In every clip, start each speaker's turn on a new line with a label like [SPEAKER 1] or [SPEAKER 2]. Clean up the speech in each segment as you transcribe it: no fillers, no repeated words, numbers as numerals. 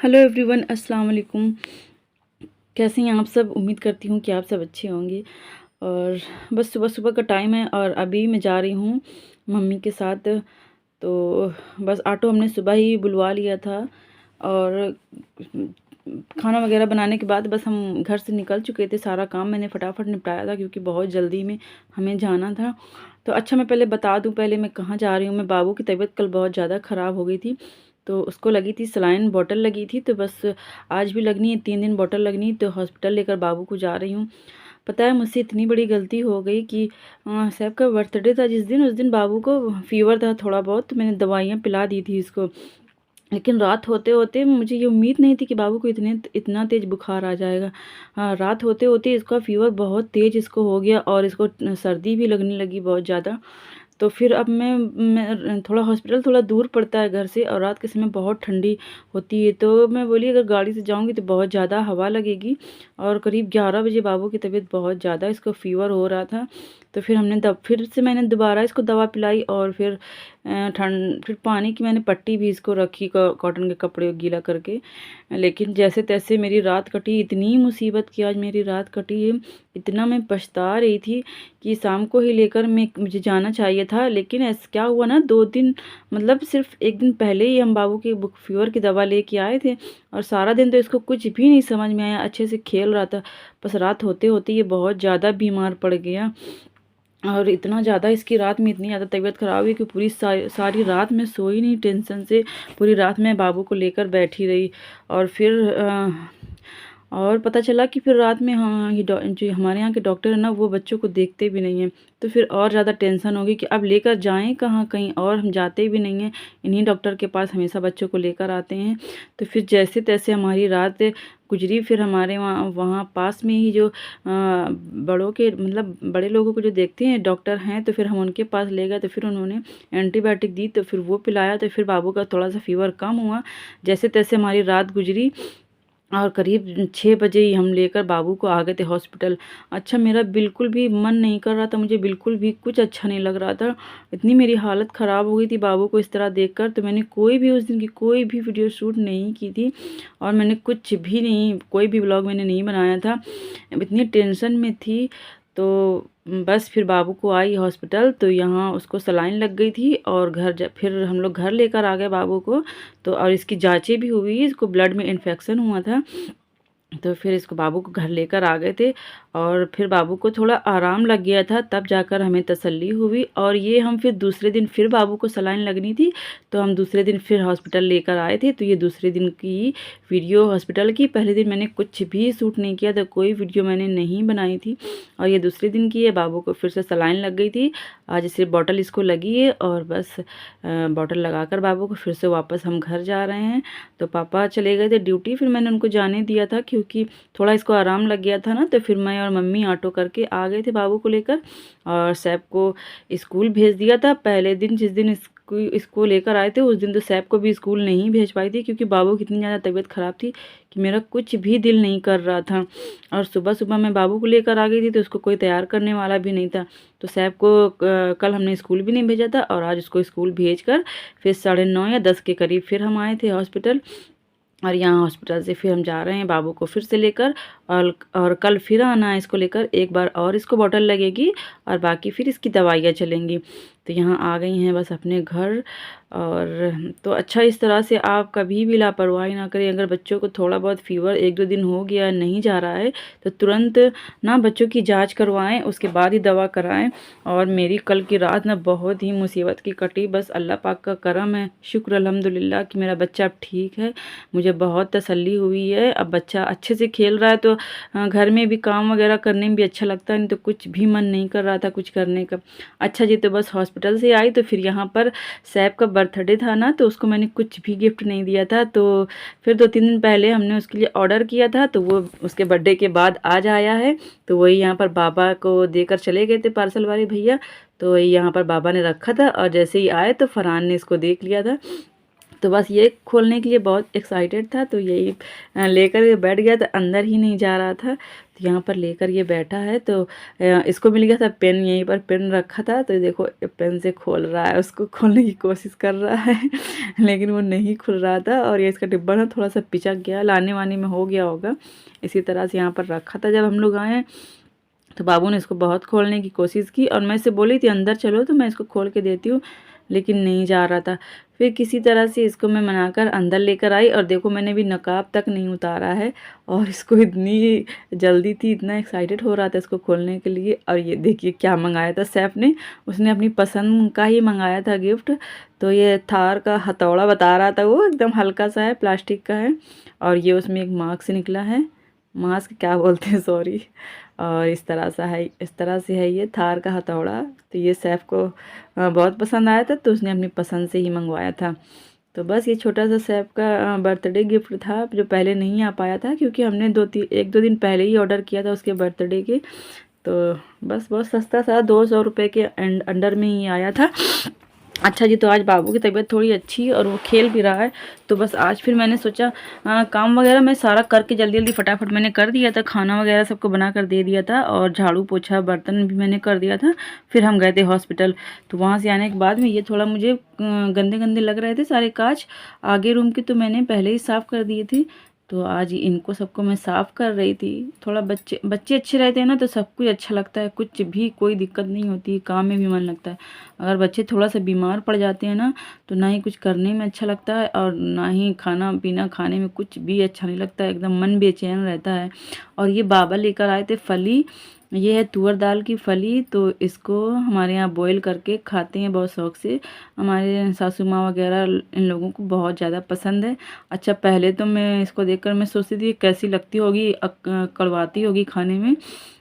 [SPEAKER 1] Hello everyone, अस्सलाम वालेकुम। कैसे हैं आप सब? उम्मीद करती हूँ कि आप सब अच्छे होंगे। और बस सुबह सुबह का टाइम है और अभी मैं जा रही हूँ मम्मी के साथ। तो बस ऑटो हमने सुबह ही बुलवा लिया था और खाना वगैरह बनाने के बाद बस हम घर से निकल चुके थे। सारा काम मैंने फटाफट निपटाया था क्योंकि बहुत जल्दी में हमें जाना था। तो अच्छा, मैं पहले बता दूं पहले मैं कहाँ जा रही हूँ। मैं बाबू की तबीयत कल बहुत ज़्यादा ख़राब हो गई थी, तो उसको लगी थी सलाइन बॉटल लगी थी। तो बस आज भी लगनी है, 3 दिन बॉटल लगनी, तो हॉस्पिटल लेकर बाबू को जा रही हूँ। पता है मुझसे इतनी बड़ी गलती हो गई कि साहब का बर्थडे था जिस दिन, उस दिन बाबू को फ़ीवर था थोड़ा बहुत, तो मैंने दवाइयाँ पिला दी थी इसको। लेकिन रात होते होते मुझे ये उम्मीद नहीं थी कि बाबू को इतना तेज़ बुखार आ जाएगा। हाँ, रात होते होते इसका फ़ीवर बहुत तेज़ इसको हो गया और इसको सर्दी भी लगने लगी बहुत ज़्यादा। तो फिर अब मैं थोड़ा हॉस्पिटल थोड़ा दूर पड़ता है घर से और रात के समय बहुत ठंडी होती है। तो मैं बोली अगर गाड़ी से जाऊंगी तो बहुत ज़्यादा हवा लगेगी। और करीब 11 बजे बाबू की तबीयत बहुत ज़्यादा, इसको फ़ीवर हो रहा था। तो फिर फिर से मैंने दोबारा इसको दवा पिलाई और फिर फिर पानी की मैंने पट्टी भी इसको रखी कॉटन के कपड़े गीला करके। लेकिन जैसे तैसे मेरी रात कटी। इतनी मुसीबत की आज मेरी रात कटी है, इतना मैं पछता रही थी कि शाम को ही लेकर मुझे जाना चाहिए था। लेकिन ऐसा क्या हुआ ना, 2 दिन मतलब सिर्फ एक दिन पहले ही हम बाबू की बुक फीवर की दवा लेके आए थे और सारा दिन तो इसको कुछ भी नहीं समझ में आया, अच्छे से खेल रहा था। बस रात होते होते ये बहुत ज़्यादा बीमार पड़ गया और इतना ज़्यादा इसकी रात में इतनी ज़्यादा तबीयत ख़राब हुई कि पूरी सारी रात में सोई नहीं टेंशन से। पूरी रात मैं बाबू को लेकर बैठी रही और फिर और पता चला कि फिर रात में हाँ ये जो हमारे यहाँ के डॉक्टर है ना, वो बच्चों को देखते भी नहीं हैं। तो फिर और ज़्यादा टेंशन होगी कि अब लेकर जाएं कहाँ, कहीं और हम जाते भी नहीं हैं। इन्हीं डॉक्टर के पास हमेशा बच्चों को लेकर आते हैं। तो फिर जैसे तैसे हमारी रात गुजरी। फिर हमारे वहाँ वहाँ पास में ही जो बड़ों के मतलब बड़े लोगों को जो देखते हैं डॉक्टर हैं, तो फिर हम उनके पास ले गए। तो फिर उन्होंने एंटीबायोटिक दी, तो फिर वो पिलाया। तो फिर बाबू का थोड़ा सा फ़ीवर कम हुआ। जैसे तैसे हमारी रात गुजरी और करीब 6 बजे ही हम लेकर बाबू को आ गए थे हॉस्पिटल। अच्छा, मेरा बिल्कुल भी मन नहीं कर रहा था, मुझे बिल्कुल भी कुछ अच्छा नहीं लग रहा था। इतनी मेरी हालत ख़राब हो गई थी बाबू को इस तरह देखकर। तो मैंने कोई भी उस दिन की कोई भी वीडियो शूट नहीं की थी और मैंने कुछ भी नहीं, कोई भी व्लॉग मैंने नहीं बनाया था, इतनी टेंशन में थी। तो बस फिर बाबू को आई हॉस्पिटल, तो यहाँ उसको सलाइन लग गई थी और फिर हम लोग घर लेकर आ गए बाबू को। तो और इसकी जांचें भी हुई, इसको ब्लड में इन्फेक्शन हुआ था। तो फिर इसको बाबू को घर लेकर आ गए थे और फिर बाबू को थोड़ा आराम लग गया था, तब जाकर हमें तसल्ली हुई। और ये हम फिर दूसरे दिन फिर बाबू को सलाइन लगनी थी, तो हम दूसरे दिन फिर हॉस्पिटल लेकर आए थे। तो ये दूसरे दिन की वीडियो हॉस्पिटल की। पहले दिन मैंने कुछ भी शूट नहीं किया था, कोई वीडियो मैंने नहीं बनाई थी। और ये दूसरे दिन की है, बाबू को फिर से सलाइन लग गई थी। आज सिर्फ बॉटल इसको लगी है और बस बॉटल लगाकर बाबू को फिर से वापस हम घर जा रहे हैं। तो पापा चले गए थे ड्यूटी, फिर मैंने उनको जाने दिया था क्योंकि थोड़ा इसको आराम लग गया था ना। तो फिर मैं और मम्मी ऑटो करके आ गए थे बाबू को लेकर और सैफ को स्कूल भेज दिया था। पहले दिन जिस दिन इसको लेकर आए थे उस दिन तो सैफ को भी स्कूल नहीं भेज पाई थी क्योंकि बाबू की इतनी ज़्यादा तबीयत ख़राब थी कि मेरा कुछ भी दिल नहीं कर रहा था। और सुबह सुबह मैं बाबू को लेकर आ गई थी तो उसको कोई तैयार करने वाला भी नहीं था। तो सैफ को कल हमने स्कूल भी नहीं भेजा था और आज उसको स्कूल भेज कर फिर 9:30 या 10 के करीब फिर हम आए थे हॉस्पिटल। और यहाँ हॉस्पिटल से फिर हम जा रहे हैं बाबू को फिर से लेकर और कल फिर आना है इसको लेकर। एक बार और इसको बॉटल लगेगी और बाकी फिर इसकी दवाइयाँ चलेंगी। तो यहाँ आ गई हैं बस अपने घर। और तो अच्छा, इस तरह से आप कभी भी लापरवाही ना करें। अगर बच्चों को थोड़ा बहुत फ़ीवर 1-2 दिन हो गया, नहीं जा रहा है, तो तुरंत ना बच्चों की जांच करवाएं, उसके बाद ही दवा कराएं। और मेरी कल की रात ना बहुत ही मुसीबत की कटी। बस अल्लाह पाक का करम है, शुक्र अल्हम्दुलिल्लाह कि मेरा बच्चा अब ठीक है। मुझे बहुत तसल्ली हुई है। अब बच्चा अच्छे से खेल रहा है तो घर में भी काम वगैरह करने में भी अच्छा लगता है, नहीं तो कुछ भी मन नहीं कर रहा था कुछ करने का। अच्छा जी, तो बस हॉस्पिटल से आई तो फिर यहाँ पर सैफ का बर्थडे था ना, तो उसको मैंने कुछ भी गिफ्ट नहीं दिया था। तो फिर 2-3 दिन पहले हमने उसके लिए ऑर्डर किया था, तो वो उसके बर्थडे के बाद आज आया है। तो वही यहाँ पर बाबा को देकर चले गए थे पार्सल वाले भैया। तो वही यहाँ पर बाबा ने रखा था और जैसे ही आए तो फरहान ने इसको देख लिया था। तो बस ये खोलने के लिए बहुत एक्साइटेड था, तो यही लेकर के बैठ गया, तो अंदर ही नहीं जा रहा था। तो यहाँ पर लेकर ये बैठा है, तो इसको मिल गया था पेन, यहीं पर पेन रखा था, तो देखो पेन से खोल रहा है, उसको खोलने की कोशिश कर रहा है लेकिन वो नहीं खुल रहा था। और ये इसका डिब्बा ना थोड़ा सा पिचक गया, लाने वाने में हो गया होगा, इसी तरह से यहाँ पर रखा था जब हम लोग आए। तो बाबू ने इसको बहुत खोलने की कोशिश की, और मैं इसे बोली थी अंदर चलो तो मैं इसको खोल के देती हूँ, लेकिन नहीं जा रहा था। फिर किसी तरह से इसको मैं मनाकर अंदर लेकर आई, और देखो मैंने भी नकाब तक नहीं उतारा है, और इसको इतनी जल्दी थी, इतना एक्साइटेड हो रहा था इसको खोलने के लिए। और ये देखिए क्या मंगाया था सैफ ने, उसने अपनी पसंद का ही मंगाया था गिफ्ट। तो ये थार का हथौड़ा बता रहा था, वो एकदम हल्का सा है, प्लास्टिक का है, और ये उसमें एक मास्क से निकला है, मास्क क्या बोलते हैं सॉरी। और इस तरह सा है, इस तरह से है ये थार का हथौड़ा। तो ये सैफ को बहुत पसंद आया था, तो उसने अपनी पसंद से ही मंगवाया था। तो बस ये छोटा सा सैफ का बर्थडे गिफ्ट था, जो पहले नहीं आ पाया था, क्योंकि हमने 1-2 दिन पहले ही ऑर्डर किया था उसके बर्थडे के। तो बस बहुत सस्ता था, 200 रुपये के अंडर में ही आया था। अच्छा जी, तो आज बाबू की तबीयत थोड़ी अच्छी है और वो खेल भी रहा है। तो बस आज फिर मैंने सोचा काम वगैरह मैं सारा करके जल्दी जल्दी फटाफट मैंने कर दिया था, खाना वगैरह सबको बना कर दे दिया था, और झाड़ू पोछा बर्तन भी मैंने कर दिया था। फिर हम गए थे हॉस्पिटल, तो वहाँ से आने के बाद में ये थोड़ा मुझे गंदे गंदे लग रहे थे सारे कांच आगे रूम के, तो मैंने पहले ही साफ़ कर दिए थे। तो आज इनको सबको मैं साफ़ कर रही थी। थोड़ा बच्चे बच्चे अच्छे रहते हैं ना, तो सब कुछ अच्छा लगता है, कुछ भी कोई दिक्कत नहीं होती, काम में भी मन लगता है। अगर बच्चे थोड़ा सा बीमार पड़ जाते हैं ना, तो ना ही कुछ करने में अच्छा लगता है, और ना ही खाना पीना खाने में कुछ भी अच्छा नहीं लगता है, एकदम मन बेचैन रहता है। और ये बाबा लेकर आए थे फली, ये है तुअर दाल की फली, तो इसको हमारे यहाँ बॉईल करके खाते हैं बहुत शौक़ से। हमारे सासू माँ वगैरह इन लोगों को बहुत ज़्यादा पसंद है। अच्छा, पहले तो मैं इसको देखकर मैं सोचती थी कैसी लगती होगी, कड़वाती होगी खाने में,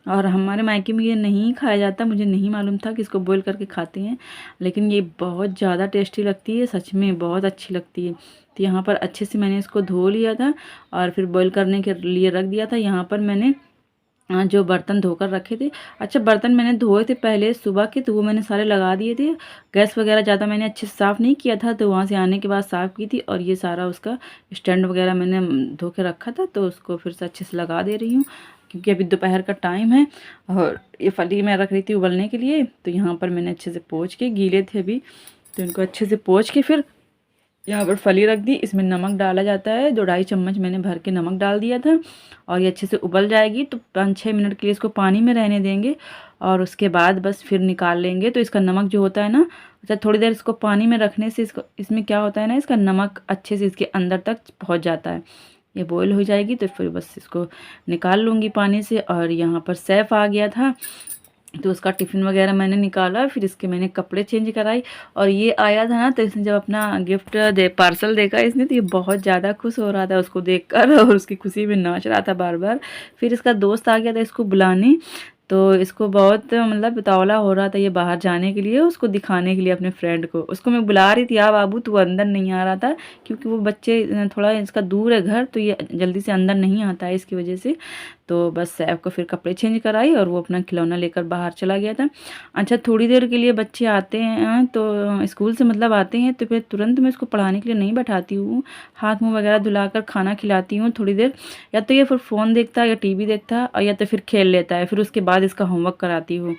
[SPEAKER 1] और हमारे मायके में ये नहीं खाया जाता, मुझे नहीं मालूम था कि इसको बॉईल करके खाते हैं, लेकिन ये बहुत ज़्यादा टेस्टी लगती है, सच में बहुत अच्छी लगती है। तो यहाँ पर अच्छे से मैंने इसको धो लिया था, और फिर बॉईल करने के लिए रख दिया था। यहाँ पर मैंने जो बर्तन धोकर रखे थे, अच्छा बर्तन मैंने धोए थे पहले सुबह के, तो वो मैंने सारे लगा दिए थे। गैस वगैरह ज़्यादा मैंने अच्छे से साफ़ नहीं किया था, तो वहाँ से आने के बाद साफ़ की थी। और ये सारा उसका स्टैंड वगैरह मैंने धो के रखा था, तो उसको फिर से अच्छे से लगा दे रही हूँ, क्योंकि अभी दोपहर का टाइम है। और ये फली मैं रख रही थी उबलने के लिए, तो यहाँ पर मैंने अच्छे से पोंछ के, गीले थे अभी, तो इनको अच्छे से पोंछ के फिर यहाँ पर फली रख दी। इसमें नमक डाला जाता है, 2-2.5 चम्मच मैंने भर के नमक डाल दिया था। और ये अच्छे से उबल जाएगी, तो 5-6 मिनट के लिए इसको पानी में रहने देंगे, और उसके बाद बस फिर निकाल लेंगे। तो इसका नमक जो होता है ना, अच्छा थोड़ी देर इसको पानी में रखने से इसमें क्या होता है ना, इसका नमक अच्छे से इसके अंदर तक पहुँच जाता है। ये बॉयल हो जाएगी, तो फिर बस इसको निकाल लूँगी पानी से। और यहाँ पर सैफ आ गया था, तो उसका टिफ़िन वगैरह मैंने निकाला, फिर इसके मैंने कपड़े चेंज कराई। और ये आया था ना, तो इसने जब अपना गिफ्ट पार्सल देखा इसने, तो ये बहुत ज़्यादा खुश हो रहा था उसको देखकर, और उसकी खुशी में नाच रहा था बार बार। फिर इसका दोस्त आ गया था इसको बुलाने, तो इसको बहुत मतलब उतावला हो रहा था ये बाहर जाने के लिए, उसको दिखाने के लिए अपने फ्रेंड को। उसको मैं बुला रही थी, आ बाबू, तो वो अंदर नहीं आ रहा था, क्योंकि वो बच्चे थोड़ा इसका दूर है घर, तो ये जल्दी से अंदर नहीं आता है, इसकी वजह से। तो बस सैफ को फिर कपड़े चेंज कराई, और वो अपना खिलौना लेकर बाहर चला गया था। अच्छा, थोड़ी देर के लिए बच्चे आते हैं, तो स्कूल से मतलब आते हैं, तो फिर तुरंत मैं इसको पढ़ाने के लिए नहीं बैठाती हूँ, हाथ मुँह वगैरह धुलाकर खाना खिलाती हूँ थोड़ी देर। या तो ये फिर फ़ोन देखता है, या टीवी देखता है, और या तो फिर खेल लेता है, फिर उसके बाद इसका होमवर्क कराती हूँ।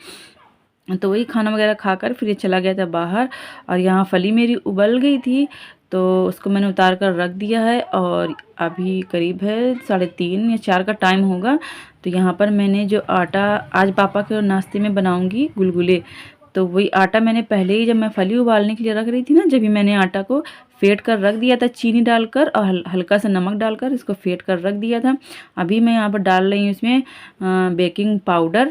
[SPEAKER 1] तो वही खाना वगैरह खाकर फिर ये चला गया था बाहर। और यहाँ फली मेरी उबल गई थी, तो उसको मैंने उतार कर रख दिया है, और अभी करीब है 3:30 या 4 का टाइम होगा। तो यहाँ पर मैंने जो आटा आज पापा के नाश्ते में बनाऊंगी गुलगुले, तो वही आटा मैंने पहले ही, जब मैं फली उबालने के लिए रख रही थी ना, जब भी मैंने आटा को फेंट कर रख दिया था, चीनी डालकर और हल्का सा नमक डालकर इसको फेंट कर रख दिया था। अभी मैं यहाँ पर डाल रही हूँ इसमें बेकिंग पाउडर,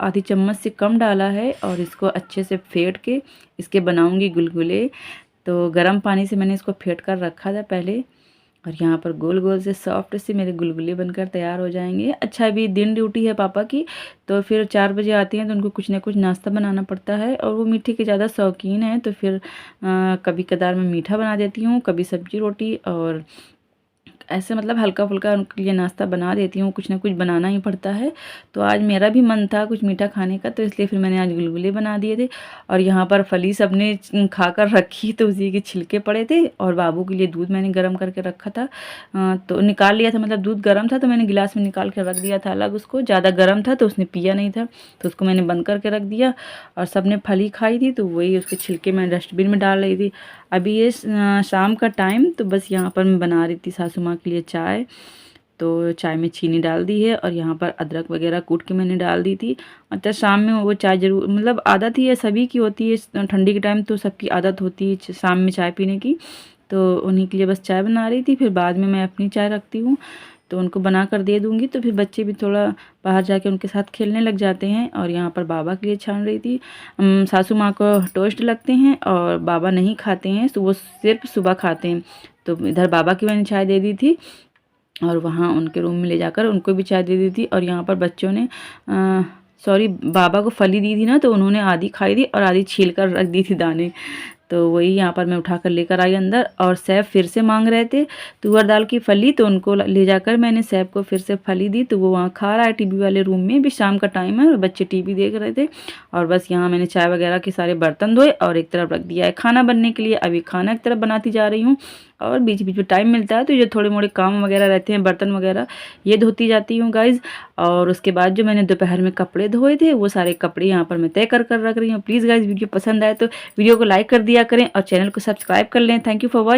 [SPEAKER 1] आधी चम्मच से कम डाला है, और इसको अच्छे से फेंट के इसके बनाऊंगी गुलगुले। तो गर्म पानी से मैंने इसको फेंट कर रखा था पहले, और यहाँ पर गोल गोल से सॉफ्ट से मेरे गुलगुले बनकर तैयार हो जाएंगे। अच्छा, अभी दिन ड्यूटी है पापा की, तो फिर 4 बजे आती हैं, तो उनको कुछ ना कुछ नाश्ता बनाना पड़ता है, और वो मीठे के ज़्यादा शौकीन है, तो फिर कभी कदार मैं मीठा बना देती हूँ, कभी सब्जी रोटी, और ऐसे मतलब हल्का-फुल्का उनके लिए नाश्ता बना देती हूँ, कुछ ना कुछ बनाना ही पड़ता है। तो आज मेरा भी मन था कुछ मीठा खाने का, तो इसलिए फिर मैंने आज गुलगुले बना दिए थे। और यहाँ पर फली सबने खाकर रखी, तो उसी के छिलके पड़े थे। और बाबू के लिए दूध मैंने गर्म करके रखा था, तो निकाल लिया था, मतलब दूध गर्म था तो मैंने गिलास में निकाल के रख दिया था अलग उसको। ज़्यादा गर्म था तो उसने पिया नहीं था, तो उसको मैंने बंद करके रख दिया। और सबने फली खाई थी, तो वही उसके छिलके मैं डस्टबिन में डाल रही थी। अभी ये शाम का टाइम, तो बस यहाँ पर मैं बना रही थी सासू माँ के लिए चाय। तो चाय में चीनी डाल दी है और यहाँ पर अदरक वगैरह कूट के मैंने डाल दी थी। अच्छा, शाम में वो चाय ज़रूर, मतलब आदत ही है सभी की होती है, ठंडी के टाइम तो सबकी आदत होती है शाम में चाय पीने की। तो उन्हीं के लिए बस चाय बना रही थी, फिर बाद में मैं अपनी चाय रखती हूँ, तो उनको बना कर दे दूँगी। तो फिर बच्चे भी थोड़ा बाहर जाके उनके साथ खेलने लग जाते हैं। और यहाँ पर बाबा के लिए छान रही थी। सासू माँ को टोस्ट लगते हैं और बाबा नहीं खाते हैं, तो वो सिर्फ सुबह खाते हैं। तो इधर बाबा की मैंने चाय दे दी थी और वहाँ उनके रूम में ले जाकर उनको भी चाय दे दी थी। और यहाँ पर बच्चों ने सॉरी, बाबा को फली दी थी ना, तो उन्होंने आधी खाई थी और आधी छील कर रख दी थी दाने। तो वही यहाँ पर मैं उठाकर लेकर आई अंदर। और सैफ फिर से मांग रहे थे तुअर दाल की फली, तो उनको ले जाकर मैंने सैफ को फिर से फली दी। तो वो वहाँ खा रहा है टीवी वाले रूम में, भी शाम का टाइम है और बच्चे टीवी देख रहे थे। और बस यहाँ मैंने चाय वगैरह के सारे बर्तन धोए और एक तरफ रख दिया है खाना बनने के लिए। अभी खाना एक तरफ बनाती जा रही हूँ और बीच बीच में टाइम मिलता है तो ये थोड़े मोड़े काम वगैरह रहते हैं, बर्तन वगैरह ये धोती जाती हूँ गाइज़। और उसके बाद जो मैंने दोपहर में कपड़े धोए थे, वो सारे कपड़े यहाँ पर मैं तय कर कर रख रही हूँ। प्लीज़ गाइज़, वीडियो पसंद आए तो वीडियो को लाइक कर दिया करें और चैनल को सब्सक्राइब कर लें। Thank you for watching.